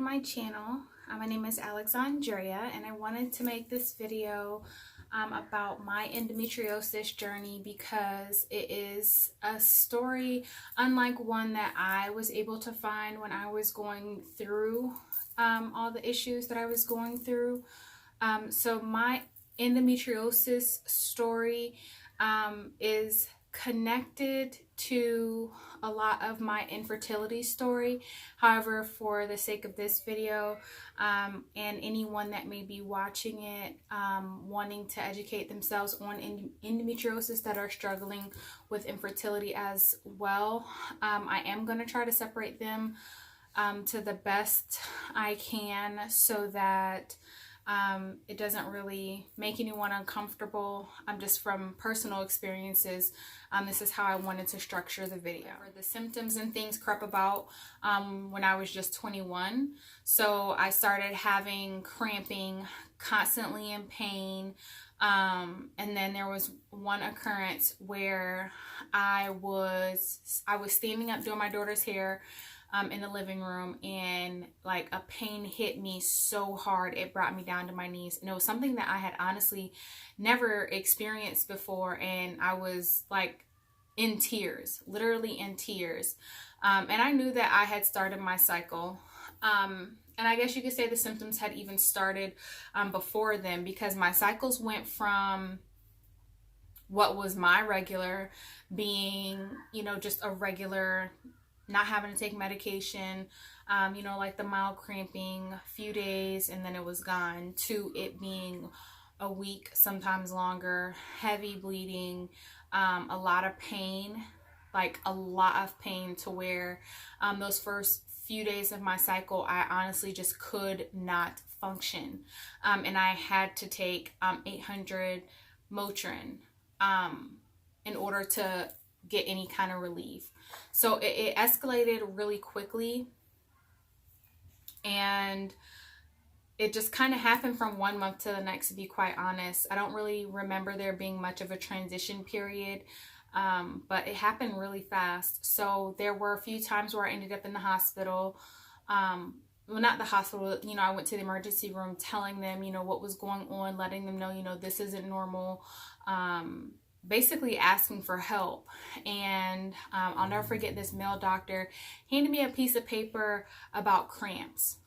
my channel. My name is Alexandria, and I wanted to make this video about my endometriosis journey because it is a story unlike one that I was able to find when I was going through all the issues that I was going through. So my endometriosis story is connected to a lot of my infertility story. However, for the sake of this video and anyone that may be watching it wanting to educate themselves on endometriosis that are struggling with infertility as well, I am going to try to separate them to the best I can so that it doesn't really make anyone uncomfortable. Just from personal experiences, this is how I wanted to structure the video. The symptoms and things crept about when I was just 21. So I started having cramping, constantly in pain, and then there was one occurrence where I was standing up doing my daughter's hair in the living room, and like a pain hit me so hard it brought me down to my knees, and it was something that I had honestly never experienced before, and I was like in tears, literally in tears, and I knew that I had started my cycle, and I guess you could say the symptoms had even started before then, because my cycles went from what was my regular being, just a regular, not having to take medication, like the mild cramping, a few days, and then it was gone, to it being a week, sometimes longer, heavy bleeding, a lot of pain, like a lot of pain, to where those first few days of my cycle, I honestly just could not function. And I had to take 800 Motrin in order to get any kind of relief. So it escalated really quickly, and it just kind of happened from one month to the next, to be quite honest. I don't really remember there being much of a transition period, but it happened really fast. So there were a few times where I ended up in the hospital. Well, not the hospital, I went to the emergency room telling them, what was going on, letting them know, this isn't normal, basically asking for help. And I'll never forget, this male doctor handed me a piece of paper about cramps,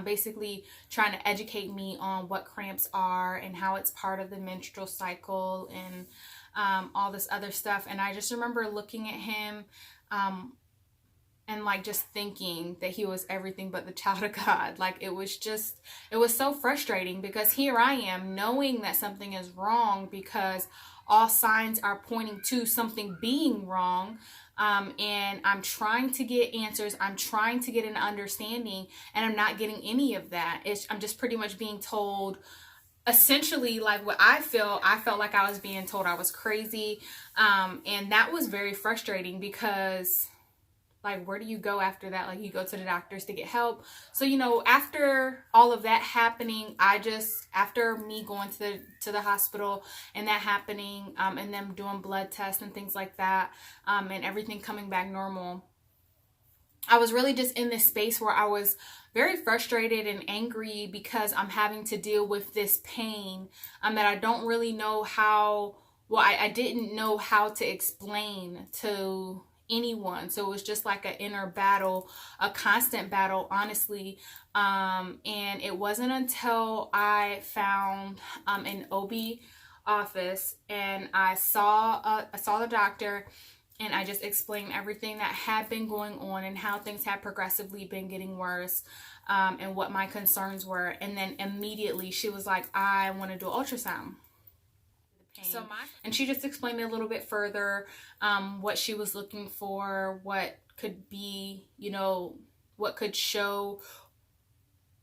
basically trying to educate me on what cramps are and how it's part of the menstrual cycle and all this other stuff. And I just remember looking at him and like just thinking that he was everything but the child of God. Like it was so frustrating, because here I am knowing that something is wrong, because all signs are pointing to something being wrong, and I'm trying to get answers, I'm trying to get an understanding, and I'm not getting any of that. I'm just pretty much being told essentially like what I felt like I was being told I was crazy, and that was very frustrating, because like, where do you go after that? Like, you go to the doctors to get help. So, after all of that happening, after me going to the hospital and that happening, and them doing blood tests and things like that, and everything coming back normal, I was really just in this space where I was very frustrated and angry, because I'm having to deal with this pain that I don't really know how, I didn't know how to explain to anyone. So it was just like an inner battle, a constant battle, honestly. And it wasn't until I found an OB office, and I saw the doctor, and I just explained everything that had been going on and how things had progressively been getting worse, and what my concerns were. And then immediately she was like, I want to do an ultrasound. And she just explained it a little bit further, what she was looking for, what could be, what could show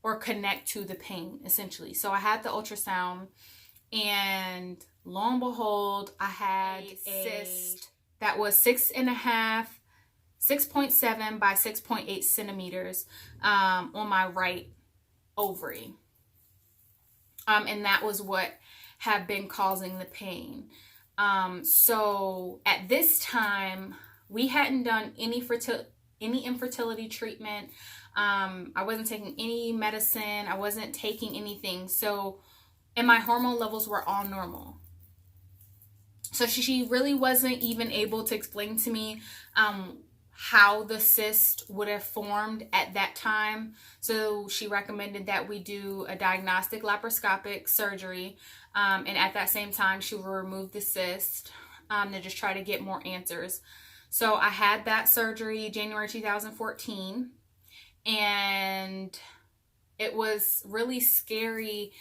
or connect to the pain, essentially. So I had the ultrasound, and lo and behold, I had a cyst that was 6.7 by 6.8 centimeters on my right ovary. And that was what had been causing the pain. So at this time, we hadn't done any infertility treatment. I wasn't taking any medicine. I wasn't taking anything. So, and my hormone levels were all normal. So she really wasn't even able to explain to me how the cyst would have formed at that time. So she recommended that we do a diagnostic laparoscopic surgery. And at that same time, she will remove the cyst to just try to get more answers. So I had that surgery January 2014. And it was really scary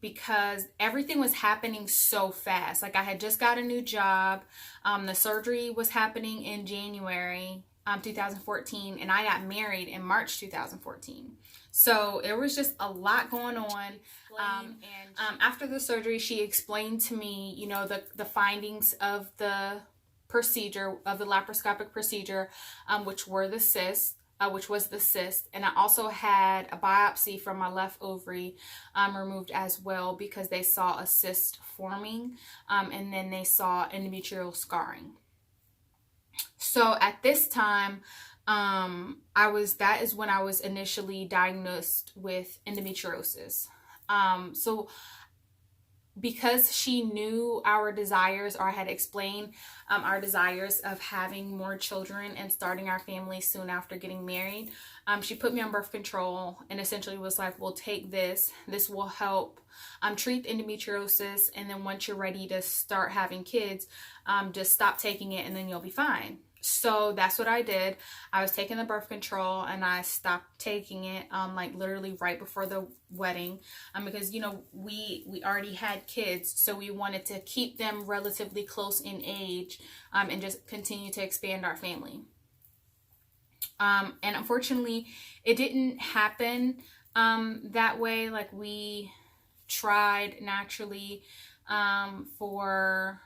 because everything was happening so fast. Like I had just got a new job. The surgery was happening in January 2014, and I got married in March 2014. So it was just a lot going on. After the surgery, she explained to me, you know, the findings of the procedure, of the laparoscopic procedure, which were the cysts. Which was the cyst, and I also had a biopsy from my left ovary removed as well because they saw a cyst forming, and then they saw endometrial scarring. So at this time, that is when I was initially diagnosed with endometriosis. So because she knew our desires, or I had explained our desires of having more children and starting our family soon after getting married, she put me on birth control and essentially was like, well, take this. This will help treat endometriosis. And then once you're ready to start having kids, just stop taking it and then you'll be fine. So that's what I did. I was taking the birth control and I stopped taking it like literally right before the wedding because, you know, we already had kids, so we wanted to keep them relatively close in age and just continue to expand our family. And unfortunately, it didn't happen that way. Like we tried naturally for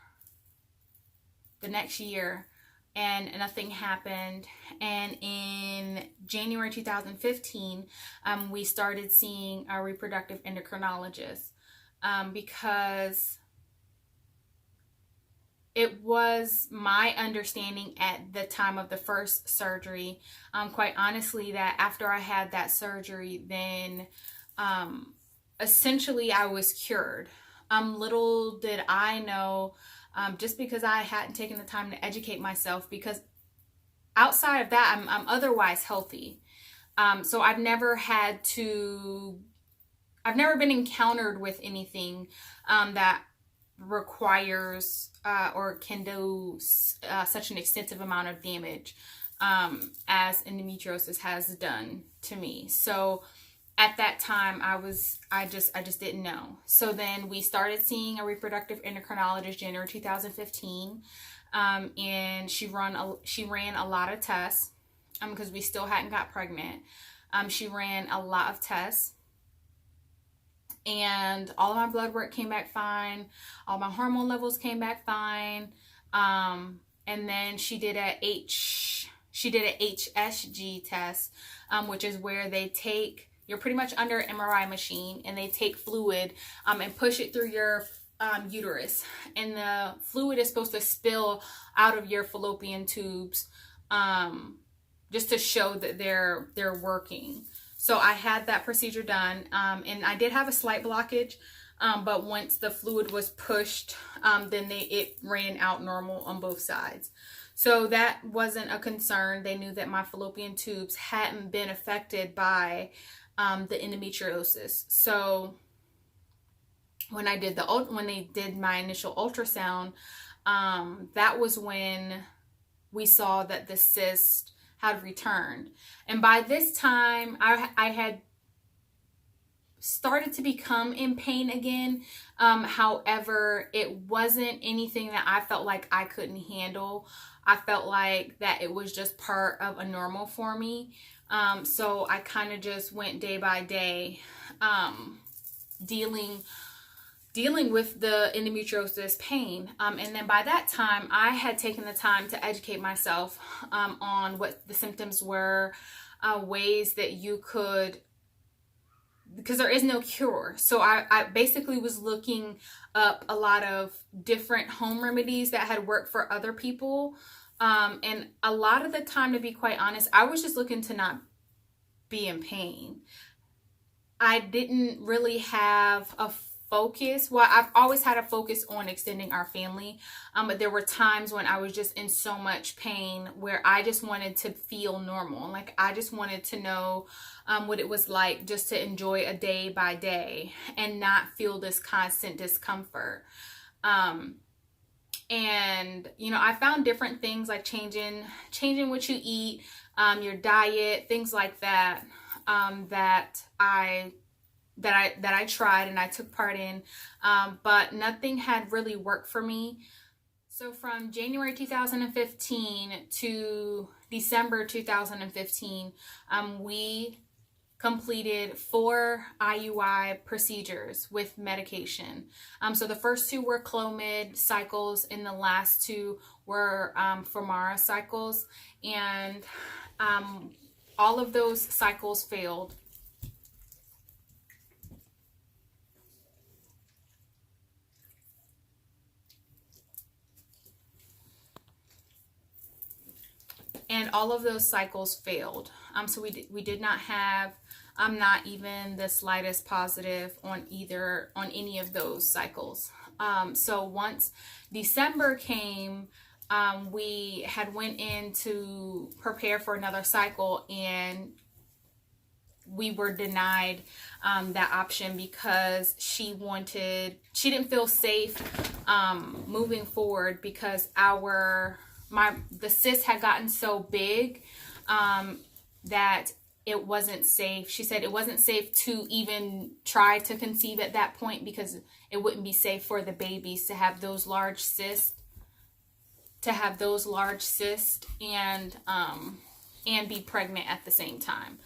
the next year. And nothing happened. And in January 2015, we started seeing a reproductive endocrinologist because it was my understanding at the time of the first surgery, quite honestly, that after I had that surgery, then essentially I was cured. Little did I know, just because I hadn't taken the time to educate myself, because outside of that, I'm otherwise healthy. So I've never been encountered with anything that requires or can do such an extensive amount of damage as endometriosis has done to me. So at that time, I just didn't know. So then we started seeing a reproductive endocrinologist January 2015, and she ran a lot of tests because we still hadn't got pregnant. She ran a lot of tests, and all of my blood work came back fine. All my hormone levels came back fine. And then she did a HSG test, which is where you're pretty much under an MRI machine, and they take fluid and push it through your uterus, and the fluid is supposed to spill out of your fallopian tubes just to show that they're working. So I had that procedure done, and I did have a slight blockage, but once the fluid was pushed, then it ran out normal on both sides. So that wasn't a concern. They knew that my fallopian tubes hadn't been affected by the endometriosis. So when they did my initial ultrasound, that was when we saw that the cyst had returned. And by this time, I had started to become in pain again. However, it wasn't anything that I felt like I couldn't handle. I felt like that it was just part of a normal for me. So I kind of just went day by day, dealing with the endometriosis pain. And then by that time, I had taken the time to educate myself on what the symptoms were, ways that you could, because there is no cure. So I basically was looking up a lot of different home remedies that had worked for other people. And a lot of the time, to be quite honest, I was just looking to not be in pain. I didn't really have a focus. Well, I've always had a focus on extending our family, but there were times when I was just in so much pain where I just wanted to feel normal. Like I just wanted to know what it was like just to enjoy a day by day and not feel this constant discomfort. And you know, I found different things like changing what you eat, your diet, things like that, that I tried and I took part in, but nothing had really worked for me. So from January 2015 to December 2015, we completed 4 IUI procedures with medication. So the first 2 were Clomid cycles, and the last 2 were Femara cycles, and all of those cycles failed. And all of those cycles failed. So we did not have not even the slightest positive on any of those cycles. So once December came, we had went in to prepare for another cycle, and we were denied that option because she didn't feel safe moving forward because the cyst had gotten so big that it wasn't safe. She said it wasn't safe to even try to conceive at that point because it wouldn't be safe for the babies to have those large cysts, and be pregnant at the same time.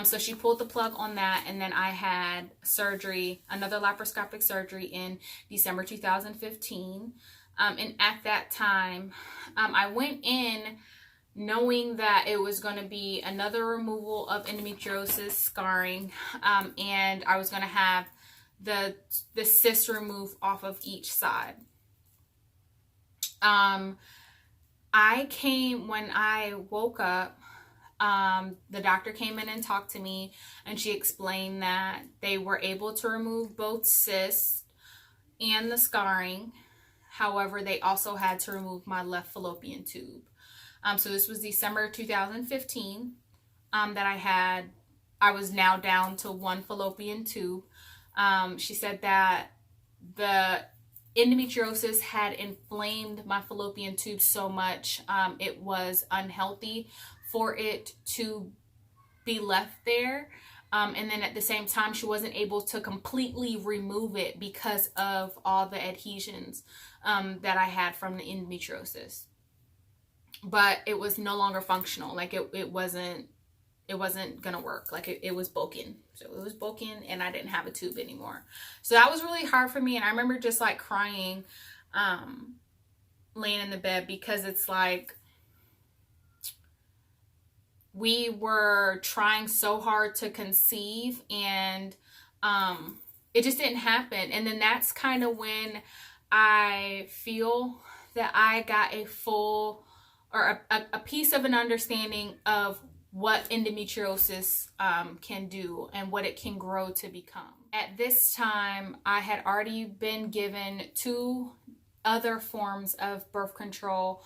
So she pulled the plug on that, and then I had surgery, another laparoscopic surgery in December 2015. And at that time, I went in knowing that it was going to be another removal of endometriosis scarring, and I was going to have the cyst removed off of each side. When I woke up, the doctor came in and talked to me, and she explained that they were able to remove both cysts and the scarring. However, they also had to remove my left fallopian tube. So this was December 2015 that I was now down to 1 fallopian tube. She said that the endometriosis had inflamed my fallopian tube so much, it was unhealthy for it to be left there. And then at the same time, she wasn't able to completely remove it because of all the adhesions that I had from the endometriosis. But it was no longer functional. Like it wasn't gonna work. Like it was broken. So it was broken, and I didn't have a tube anymore. So that was really hard for me. And I remember just like crying, laying in the bed, because it's like we were trying so hard to conceive, and it just didn't happen. And then that's kind of when I feel that I got a full or a piece of an understanding of what endometriosis can do and what it can grow to become. At this time, I had already been given 2 other forms of birth control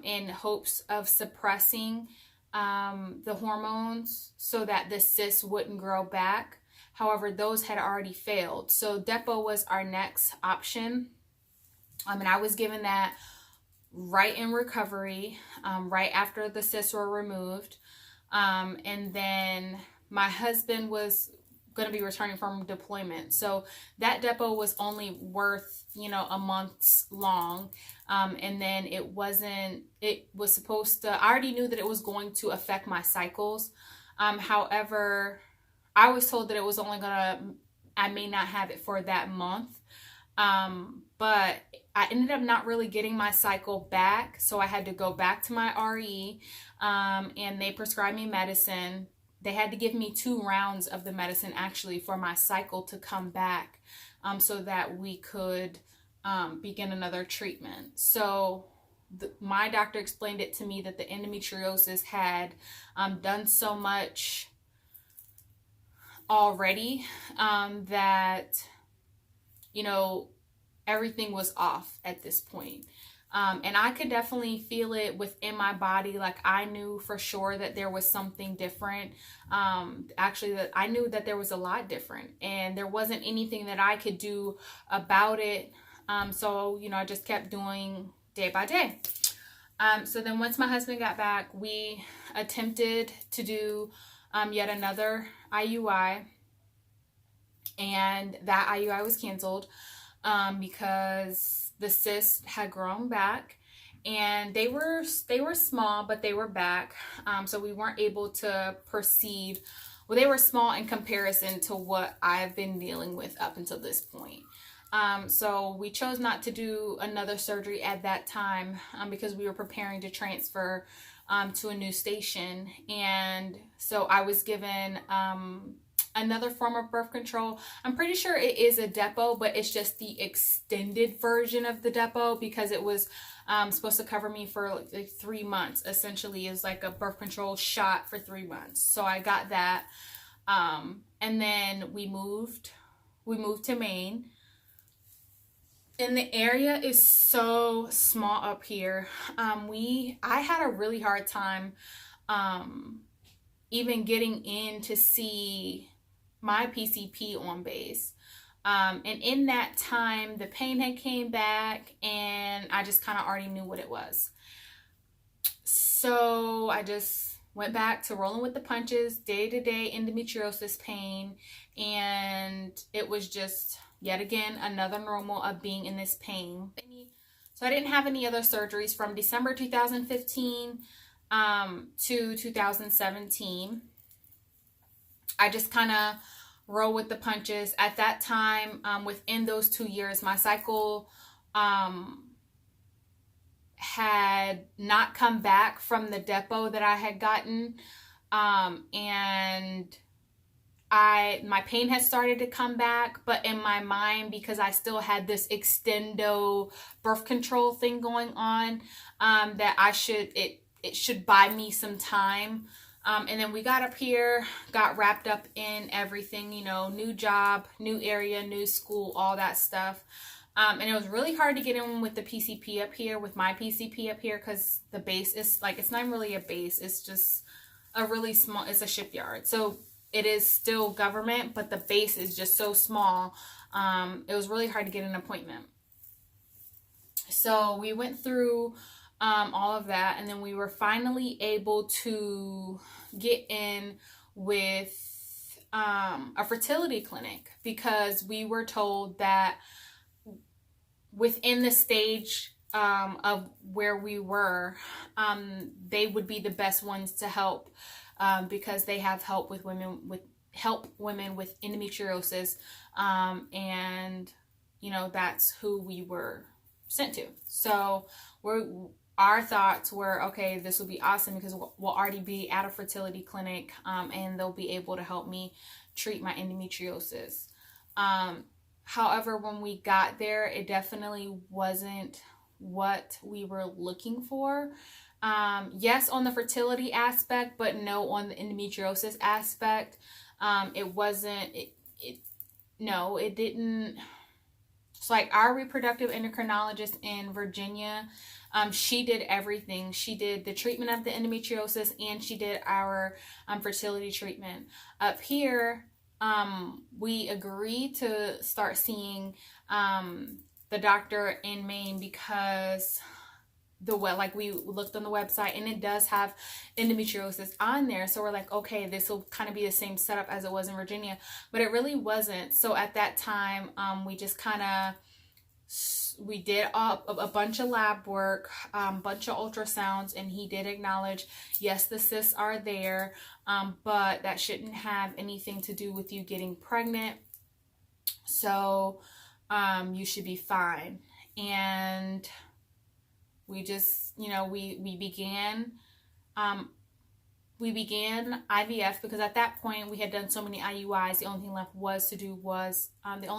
in hopes of suppressing the hormones so that the cyst wouldn't grow back. However, those had already failed. So Depo was our next option. And I was given that right in recovery, right after the cysts were removed. And then my husband was going to be returning from deployment. So that Depo was only worth, a month's long. And then it was supposed to, I already knew that it was going to affect my cycles. However, I was told that it was only I may not have it for that month. But I ended up not really getting my cycle back. So I had to go back to my RE, and they prescribed me medicine. They had to give me 2 rounds of the medicine actually for my cycle to come back, so that we could begin another treatment. So my doctor explained it to me that the endometriosis had done so much already, that, everything was off at this point. And I could definitely feel it within my body. Like, I knew for sure that there was something different. Actually, that I knew that there was a lot different, and there wasn't anything that I could do about it. So, I just kept doing day by day. So then once my husband got back, we attempted to do yet another IUI, and that IUI was canceled because the cysts had grown back, and they were small, but they were back. So we weren't able to proceed. Well, they were small in comparison to what I've been dealing with up until this point. So we chose not to do another surgery at that time because we were preparing to transfer to a new station. And so I was given another form of birth control. I'm pretty sure it is a depot, but it's just the extended version of the depot because it was supposed to cover me for like 3 months. Essentially, it's like a birth control shot for 3 months. So I got that. And then we moved to Maine. And the area is so small up here. I had a really hard time even getting in to see my PCP on base. And in that time, the pain had came back, and I just kind of already knew what it was. So I just went back to rolling with the punches, day-to-day endometriosis pain, and it was just yet again another normal of being in this pain. So I didn't have any other surgeries from December 2015 to 2017. I just kind of roll with the punches. At that time, within those 2 years, my cycle had not come back from the depot that I had gotten, and my pain had started to come back, but in my mind, because I still had this extendo birth control thing going on, that it should buy me some time. And then we got up here, got wrapped up in everything, new job, new area, new school, all that stuff. And it was really hard to get in with the PCP up here, with my PCP up here, because the base is like, it's not even really a base. It's just a really small, it's a shipyard. So it is still government, but the base is just so small. It was really hard to get an appointment. So we went through all of that, and then we were finally able to get in with a fertility clinic, because we were told that within the stage of where we were, they would be the best ones to help, because they have help with women with endometriosis, and that's who we were sent to. So our thoughts were, okay, this will be awesome because we'll already be at a fertility clinic, and they'll be able to help me treat my endometriosis. However, when we got there, it definitely wasn't what we were looking for. Yes, on the fertility aspect, but no on the endometriosis aspect. It didn't. It's like our reproductive endocrinologist in Virginia, she did everything. She did the treatment of the endometriosis, and she did our fertility treatment. Up here, we agreed to start seeing the doctor in Maine because we looked on the website, and it does have endometriosis on there. So we're like, okay, this will kind of be the same setup as it was in Virginia, but it really wasn't. So at that time, we just we did a bunch of lab work, bunch of ultrasounds, and he did acknowledge, yes, the cysts are there, but that shouldn't have anything to do with you getting pregnant. So you should be fine. And we just, we began IVF, because at that point we had done so many IUIs. The only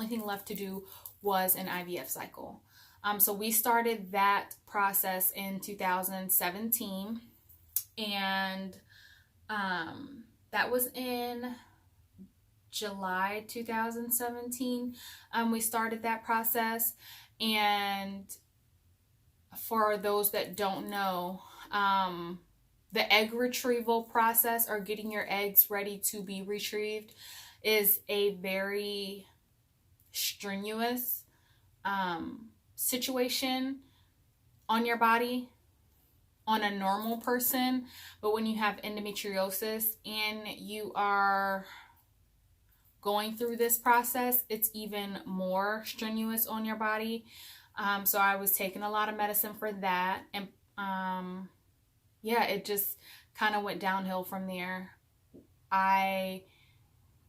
thing left to do was an IVF cycle. So we started that process in 2017, and that was in July 2017, we started that process. And for those that don't know, the egg retrieval process, or getting your eggs ready to be retrieved, is a very strenuous situation on your body, on a normal person. But when you have endometriosis and you are going through this process, it's even more strenuous on your body. So I was taking a lot of medicine for that. And yeah, it just kind of went downhill from there.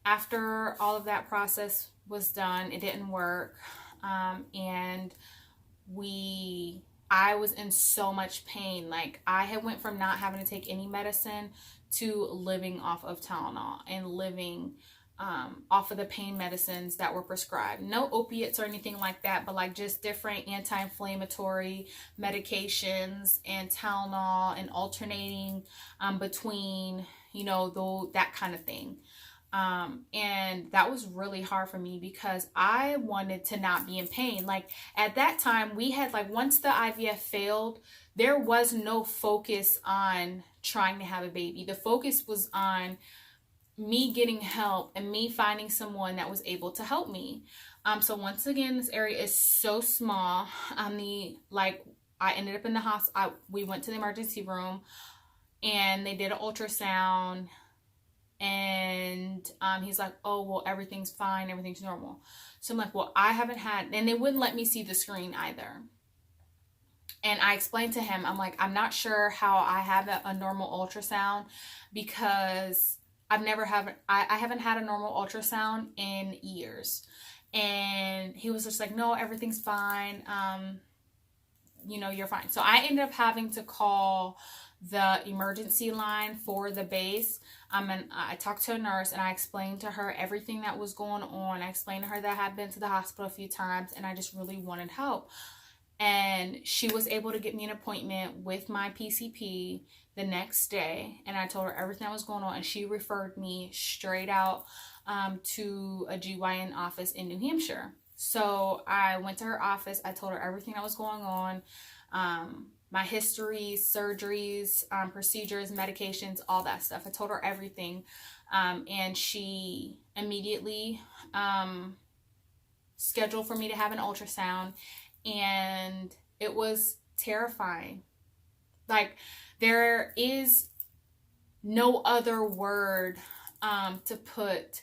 After all of that process was done, it didn't work. And I was in so much pain. Like, I had went from not having to take any medicine to living off of Tylenol and living off of the pain medicines that were prescribed. No opiates or anything like that, but like just different anti-inflammatory medications and Tylenol, and alternating between, that kind of thing. And that was really hard for me because I wanted to not be in pain. Like, at that time, we had, like, once the IVF failed, there was no focus on trying to have a baby. The focus was on me getting help and me finding someone that was able to help me. So once again, this area is so small. I ended up in the hospital. We went to the emergency room and they did an ultrasound. And he's like, oh, well, everything's fine. Everything's normal. So I'm like, well, I haven't had, and they wouldn't let me see the screen either. And I explained to him, I'm like, I'm not sure how I have a normal ultrasound, because I haven't had a normal ultrasound in years. And he was just like, no, everything's fine. You're fine. So I ended up having to call the emergency line for the base. And I talked to a nurse and I explained to her everything that was going on. I explained to her that I had been to the hospital a few times and I just really wanted help. And she was able to get me an appointment with my PCP the next day. And I told her everything that was going on. And she referred me straight out to a GYN office in New Hampshire. So I went to her office. I told her everything that was going on. My history, surgeries, procedures, medications, all that stuff. I told her everything. And she immediately scheduled for me to have an ultrasound. And it was terrifying. Like, there is no other word to put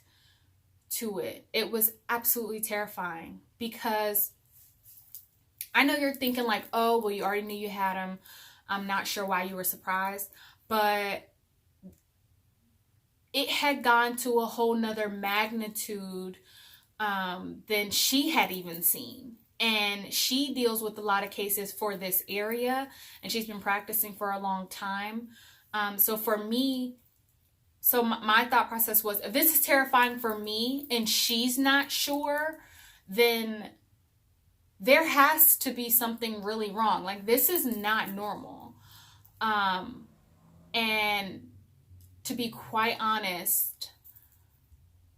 to it. It was absolutely terrifying, because I know you're thinking like, oh, well, you already knew you had him. I'm not sure why you were surprised, but it had gone to a whole nother magnitude than she had even seen. And she deals with a lot of cases for this area, and she's been practicing for a long time. So for me, my thought process was, if this is terrifying for me and she's not sure, then there has to be something really wrong. Like, this is not normal. And to be quite honest,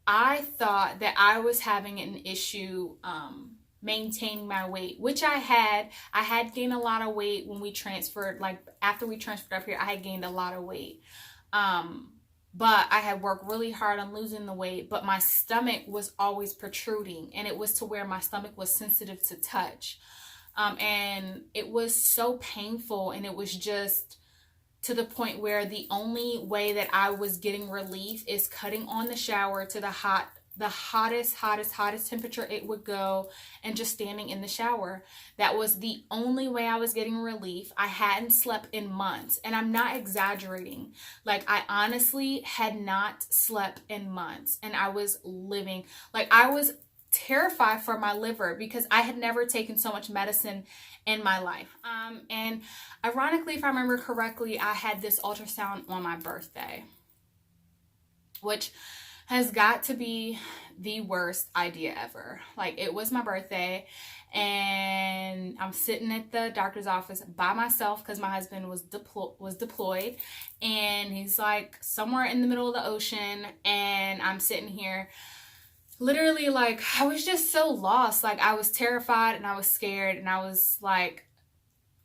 I thought that I was having an issue maintaining my weight, which I had. I had gained a lot of weight when we transferred. Like, after we transferred up here, I had gained a lot of weight. But I had worked really hard on losing the weight, but my stomach was always protruding, and it was to where my stomach was sensitive to touch. And it was so painful, and it was just to the point where the only way that I was getting relief is cutting on the shower to the hottest temperature it would go, and just standing in the shower. That was the only way I was getting relief. I hadn't slept in months, and I'm not exaggerating. Like, I honestly had not slept in months, and I was living, like, I was terrified for my liver, because I had never taken so much medicine in my life. And ironically, if I remember correctly, I had this ultrasound on my birthday, which has got to be the worst idea ever. Like, it was my birthday, and I'm sitting at the doctor's office by myself because my husband was deployed, and he's like somewhere in the middle of the ocean, and I'm sitting here literally like I was just so lost. Like I was terrified and I was scared, and I was like,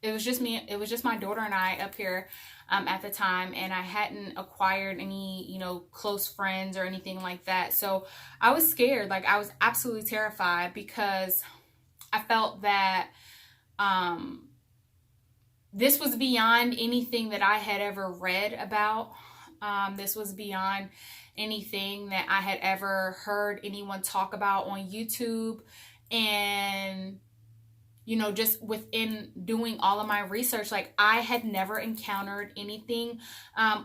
it was just me. It was just my daughter and I up here at the time, and I hadn't acquired any, close friends or anything like that. So I was scared. Like I was absolutely terrified because I felt that this was beyond anything that I had ever read about. This was beyond anything that I had ever heard anyone talk about on YouTube. And just within doing all of my research, like I had never encountered anything,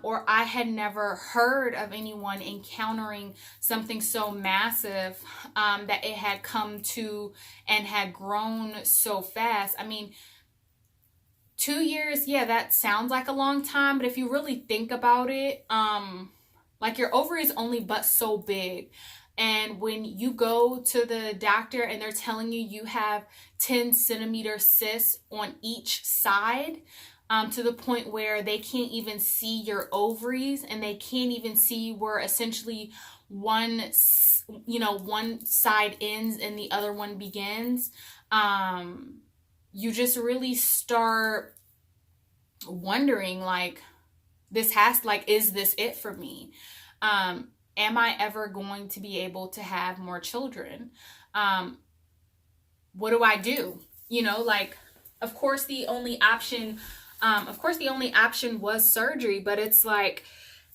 or I had never heard of anyone encountering something so massive, that it had come to and had grown so fast. I mean, 2 years, yeah, that sounds like a long time, but if you really think about it, like your ovary is only but so big. And when you go to the doctor and they're telling you you have 10-centimeter cysts on each side, to the point where they can't even see your ovaries, and they can't even see where essentially one side ends and the other one begins, you just really start wondering, like, is this it for me? Am I ever going to be able to have more children? What do I do? Of course the only option was surgery, but it's like,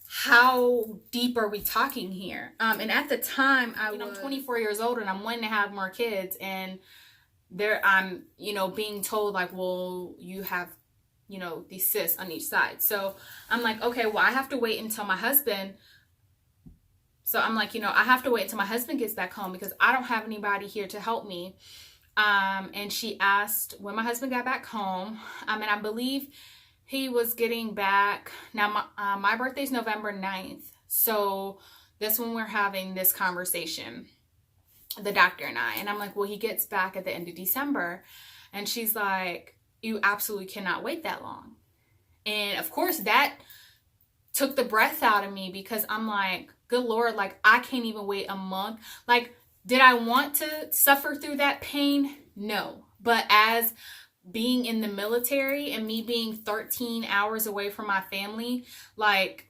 how deep are we talking here? And at the time I'm 24 years old and I'm wanting to have more kids, and I'm being told like, well, you have these cysts on each side. So I'm like, okay, well, I have to wait until my husband gets back home because I don't have anybody here to help me. And she asked when my husband got back home, and I believe he was getting back. Now, my birthday's November 9th. So that's when we're having this conversation, the doctor and I. And I'm like, well, he gets back at the end of December. And she's like, you absolutely cannot wait that long. And of course, that took the breath out of me because I'm like, good Lord, like I can't even wait a month. Like, did I want to suffer through that pain? No. But as being in the military and me being 13 hours away from my family, like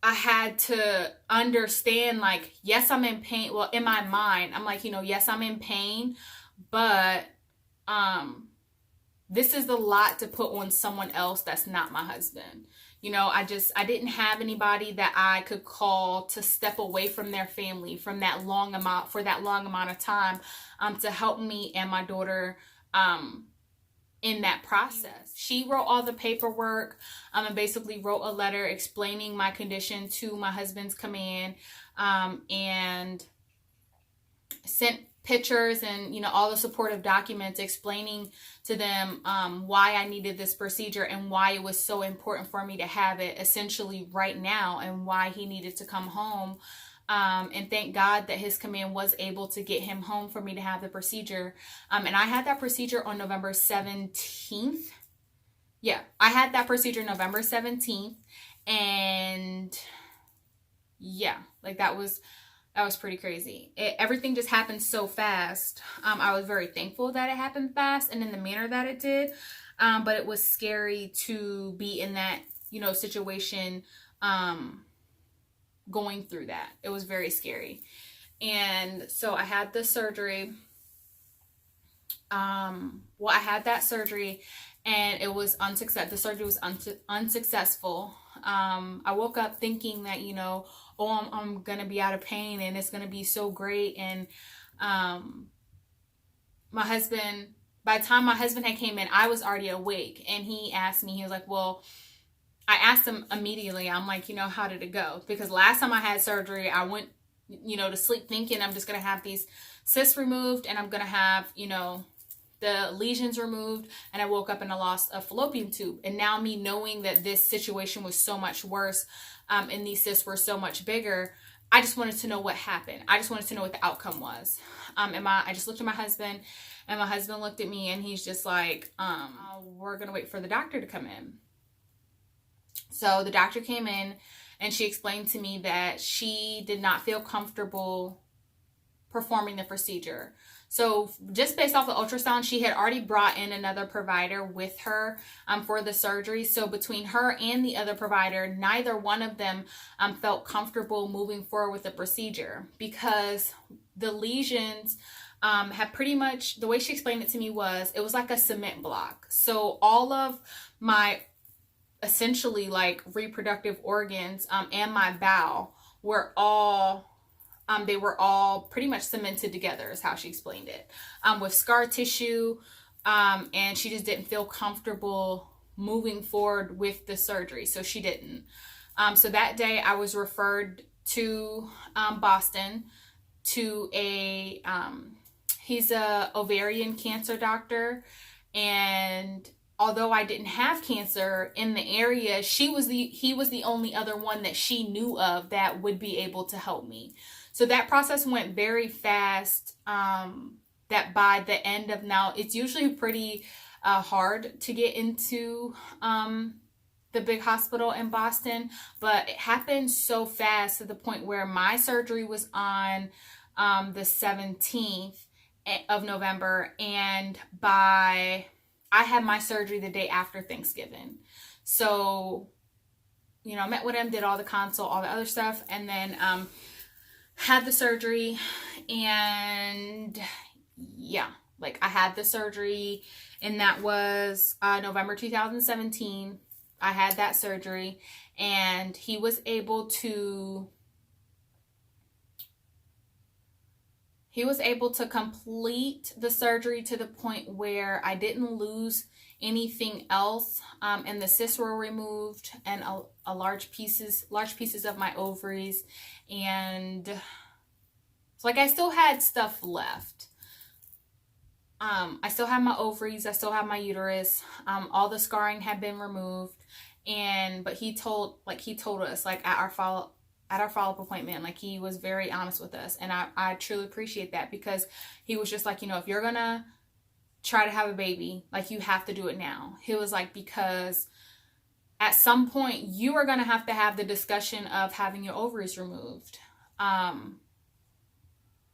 I had to understand, like, yes, I'm in pain. Well, in my mind, I'm like, yes, I'm in pain, but this is a lot to put on someone else that's not my husband. I didn't have anybody that I could call to step away from their family for that long amount of time, to help me and my daughter, in that process. She wrote all the paperwork, and basically wrote a letter explaining my condition to my husband's command, and sent pictures and all the supportive documents explaining to them why I needed this procedure and why it was so important for me to have it essentially right now, and why he needed to come home. And thank God that his command was able to get him home for me to have the procedure. And I had that procedure on November 17th. Yeah, I had that procedure November 17th. And yeah, like that was pretty crazy. Everything just happened so fast. I was very thankful that it happened fast and in the manner that it did. But it was scary to be in that, situation, going through that. It was very scary. And so I had the surgery. I had that surgery and it was unsuccessful. The surgery was unsuccessful. I woke up thinking that, I'm going to be out of pain and it's going to be so great. And by the time my husband had came in, I was already awake. And he asked me, he was like, well, I asked him immediately, I'm like, how did it go? Because last time I had surgery, I went, to sleep thinking I'm just going to have these cysts removed and I'm going to have, the lesions removed, and I woke up and I lost a fallopian tube. And now me knowing that this situation was so much worse, and these cysts were so much bigger, I just wanted to know what happened. I just wanted to know what the outcome was. I just looked at my husband, and my husband looked at me, and he's just like, we're going to wait for the doctor to come in. So the doctor came in, and she explained to me that she did not feel comfortable performing the procedure. So just based off the ultrasound, she had already brought in another provider with her for the surgery. So between her and the other provider, neither one of them felt comfortable moving forward with the procedure, because the lesions have pretty much, the way she explained it to me was, it was like a cement block. So all of my essentially like reproductive organs and my bowel were all they were all pretty much cemented together, is how she explained it, with scar tissue, and she just didn't feel comfortable moving forward with the surgery, so she didn't. So that day I was referred to Boston to he's a ovarian cancer doctor, and although I didn't have cancer in the area, he was the only other one that she knew of that would be able to help me. So that process went very fast, that by the end of, now it's usually pretty hard to get into the big hospital in Boston, but it happened so fast to the point where my surgery was on the 17th of November, and I had my surgery the day after Thanksgiving. So, I met with him, did all the consult, all the other stuff, and then had the surgery. And yeah, I had the surgery, and that was November 2017. I had that surgery, and he was able to complete the surgery to the point where I didn't lose anything else, and the cysts were removed, and large pieces of my ovaries, and so I still had stuff left. I still have my ovaries, I still have my uterus, all the scarring had been removed, but he told us at our follow-up appointment, he was very honest with us, and I truly appreciate that, because he was just like, if you're gonna try to have a baby, you have to do it now. He was like, because at some point you are gonna have to have the discussion of having your ovaries removed,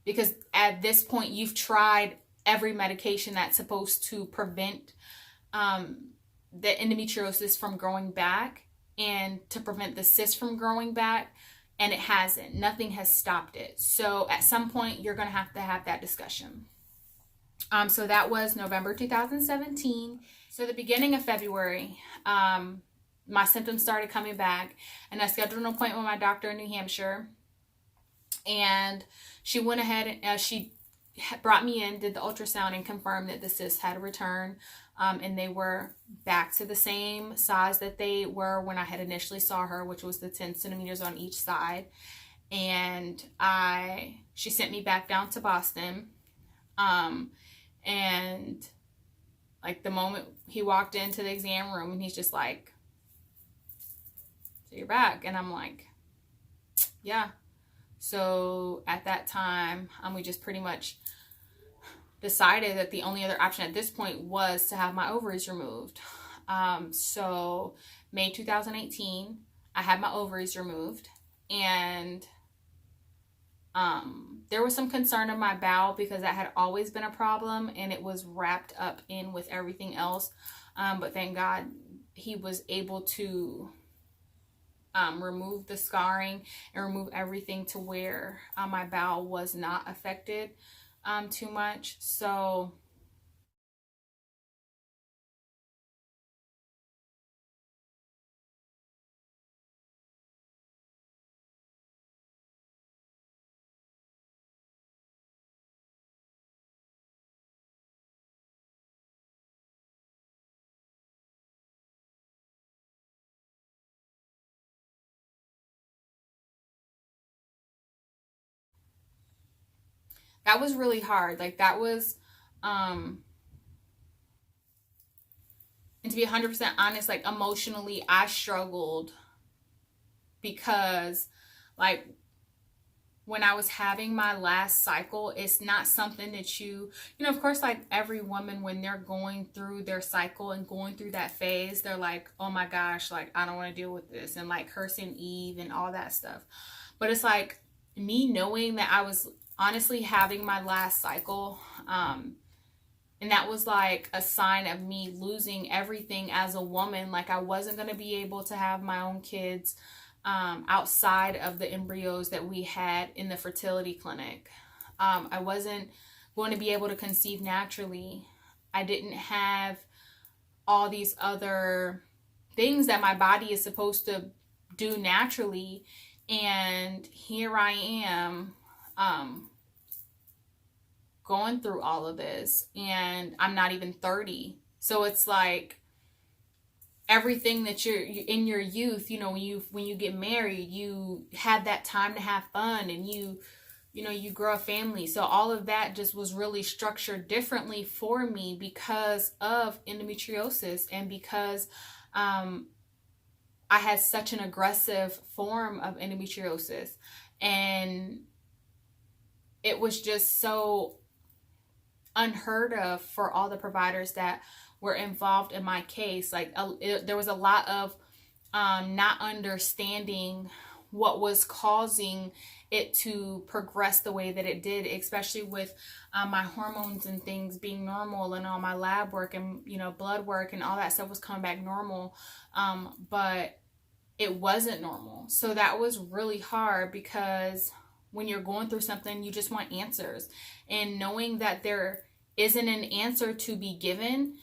because at this point you've tried every medication that's supposed to prevent the endometriosis from growing back and to prevent the cyst from growing back, and it hasn't. Nothing has stopped it. So at some point you're going to have that discussion. So that was November 2017. So the beginning of February, my symptoms started coming back, and I scheduled an appointment with my doctor in New Hampshire, and she went ahead and she brought me in, did the ultrasound, and confirmed that the cysts had returned, and they were back to the same size that they were when I had initially saw her, which was the 10 centimeters on each side. And she sent me back down to Boston, and the moment he walked into the exam room, and he's just like, "So you're back?" And I'm like, "Yeah." So at that time, we just pretty much decided that the only other option at this point was to have my ovaries removed. So May 2018, I had my ovaries removed, and there was some concern of my bowel, because that had always been a problem, and it was wrapped up in with everything else. But thank God he was able to remove the scarring and remove everything to where my bowel was not affected too much. So that was really hard. That was, and to be 100% honest, emotionally, I struggled, because when I was having my last cycle, it's not something that of course, like every woman, when they're going through their cycle and going through that phase, they're like, oh my gosh, like, I don't want to deal with this, and like cursing Eve and all that stuff. But it's like me knowing that I was honestly having my last cycle, and that was like a sign of me losing everything as a woman. Like, I wasn't going to be able to have my own kids outside of the embryos that we had in the fertility clinic. I wasn't going to be able to conceive naturally. I didn't have all these other things that my body is supposed to do naturally. And here I am, going through all of this, and I'm not even 30. So it's like everything that you're in your youth, when you get married, you have that time to have fun, and you grow a family. So all of that just was really structured differently for me because of endometriosis, and because I had such an aggressive form of endometriosis. And it was just so unheard of for all the providers that were involved in my case. Like, there was a lot of not understanding what was causing it to progress the way that it did, especially with my hormones and things being normal, and all my lab work and blood work and all that stuff was coming back normal, but it wasn't normal. So that was really hard, because when you're going through something, you just want answers, and knowing that there isn't an answer to be given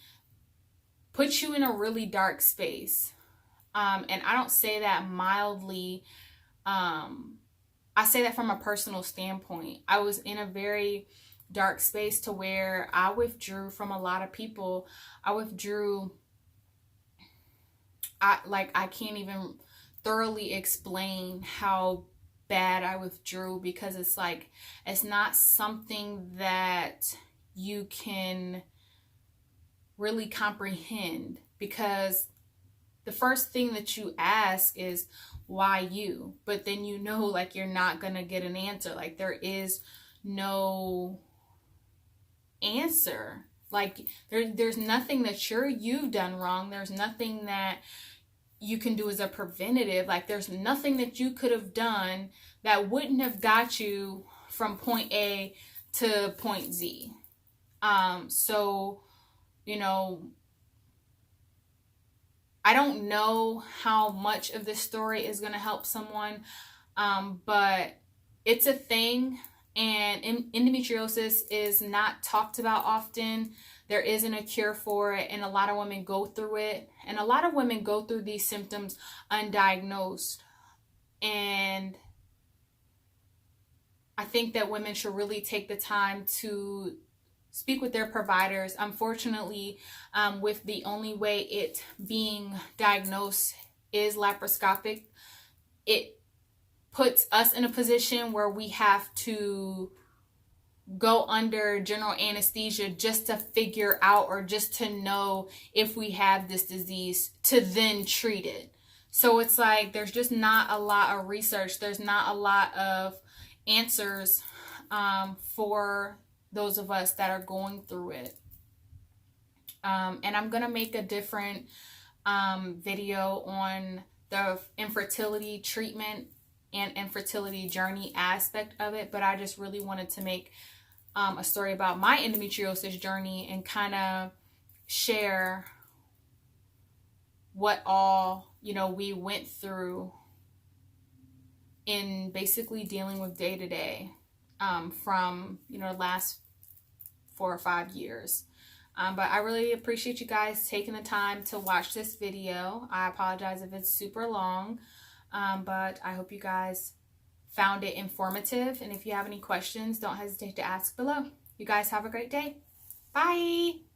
puts you in a really dark space. And I don't say that mildly. I say that from a personal standpoint. I was in a very dark space to where I withdrew from a lot of people. I can't even thoroughly explain how bad I withdrew, because it's like, it's not something that you can really comprehend, because the first thing that you ask is, why you? But then like, you're not gonna get an answer. Like, there is no answer. Like, there's nothing that you've done wrong. There's nothing that you can do as a preventative. Like, there's nothing that you could have done that wouldn't have got you from point A to point Z. So, I don't know how much of this story is going to help someone, but it's a thing, and endometriosis is not talked about often. There isn't a cure for it, and a lot of women go through it, and a lot of women go through these symptoms undiagnosed. And I think that women should really take the time to speak with their providers. Unfortunately, with the only way it being diagnosed is laparoscopic, it puts us in a position where we have to go under general anesthesia just to figure out, or just to know if we have this disease, to then treat it. So it's like, there's just not a lot of research. There's not a lot of answers for those of us that are going through it. And I'm going to make a different video on the infertility treatment and infertility journey aspect of it. But I just really wanted to make a story about my endometriosis journey, and kind of share what all, we went through in basically dealing with day to day, from, the last 4 or 5 years. But I really appreciate you guys taking the time to watch this video. I apologize if it's super long, but I hope you guys found it informative. And if you have any questions, don't hesitate to ask below. You guys have a great day. Bye.